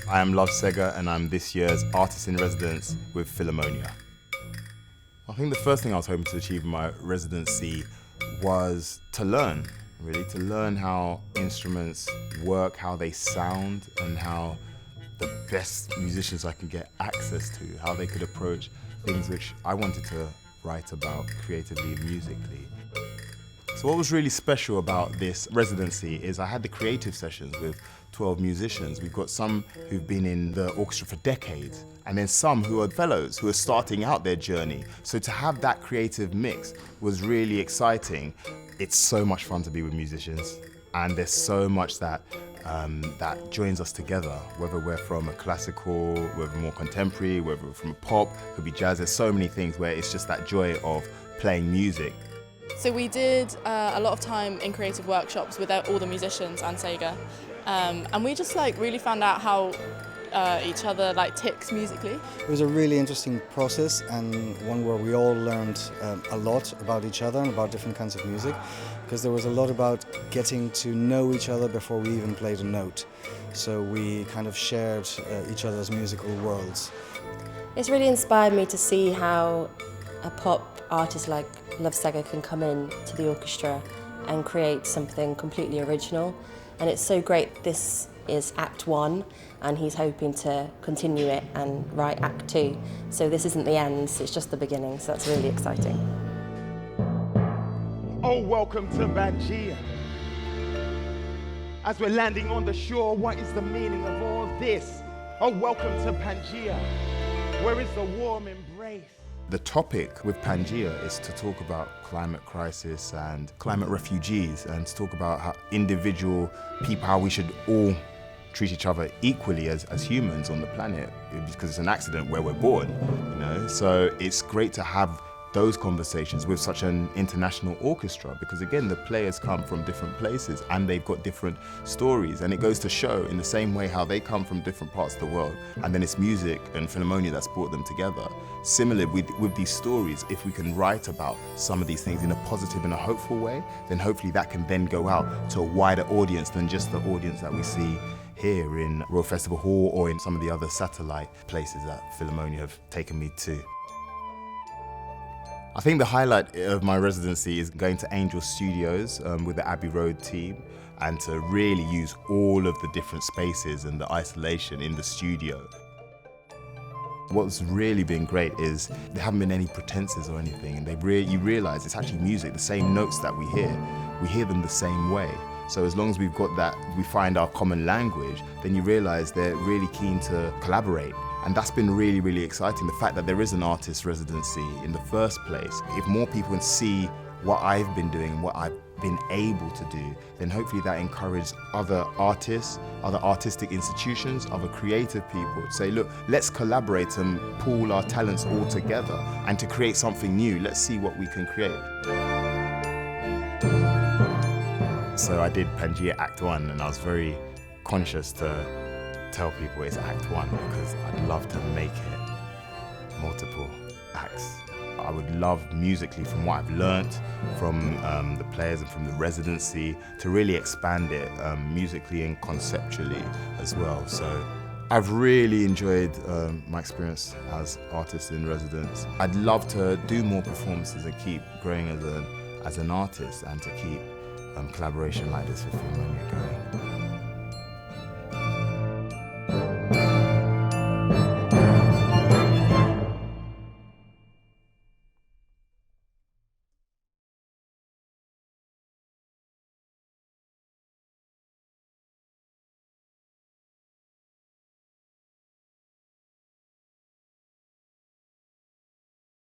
I am Love Ssega and I'm this year's Artist in Residence with Philharmonia. I think the first thing I was hoping to achieve in my residency was to learn, really, to learn how instruments work, how they sound, and how the best musicians I can get access to, how they could approach things which I wanted to write about creatively and musically. So what was really special about this residency is I had the creative sessions with 12 musicians. We've got some who've been in the orchestra for decades, and then some who are fellows who are starting out their journey. So to have that creative mix was really exciting. It's so much fun to be with musicians, and there's so much that that joins us together, whether we're from a classical, whether more contemporary, whether we're from a pop, could be jazz. There's so many things where it's just that joy of playing music. So we did a lot of time in creative workshops with all the musicians and Ssega, and we just really found out how each other ticks musically. It was a really interesting process, and one where we all learned a lot about each other and about different kinds of music, because there was a lot about getting to know each other before we even played a note. So we kind of shared each other's musical worlds. It's really inspired me to see how a pop artist like Love Ssega can come in to the orchestra and create something completely original, and it's so great. This is Act 1 and he's hoping to continue it and write Act 2, so this isn't the end, it's just the beginning, so that's really exciting. Oh, welcome to Pangaea. As we're landing on the shore, what is the meaning of all this? Oh, welcome to Pangaea. Where is the warm embrace? The topic with Pangaea is to talk about climate crisis and climate refugees, and to talk about how individual people, how we should all treat each other equally as humans on the planet, because it's an accident where we're born, you know? So it's great to have those conversations with such an international orchestra, because again, the players come from different places and they've got different stories, and it goes to show in the same way how they come from different parts of the world, and then it's music and Philharmonia that's brought them together. Similarly with these stories, if we can write about some of these things in a positive and a hopeful way, then hopefully that can then go out to a wider audience than just the audience that we see here in Royal Festival Hall or in some of the other satellite places that Philharmonia have taken me to. I think the highlight of my residency is going to Angel Studios with the Abbey Road team, and to really use all of the different spaces and the isolation in the studio. What's really been great is there haven't been any pretenses or anything, and you realise it's actually music, the same notes that we hear them the same way. So as long as we've got that, we find our common language, then you realise they're really keen to collaborate. And that's been really, really exciting, the fact that there is an artist residency in the first place. If more people can see what I've been doing and what I've been able to do, then hopefully that encourages other artists, other artistic institutions, other creative people to say, look, let's collaborate and pool our talents all together, and to create something new, let's see what we can create. So I did Pangaea Act 1, and I was very conscious to tell people it's Act 1 because I'd love to make it multiple acts. I would love musically, from what I've learnt from the players and from the residency, to really expand it musically and conceptually as well. So I've really enjoyed my experience as artist in residence. I'd love to do more performances and keep growing as an artist, and to keep collaboration like this with Philharmonia going.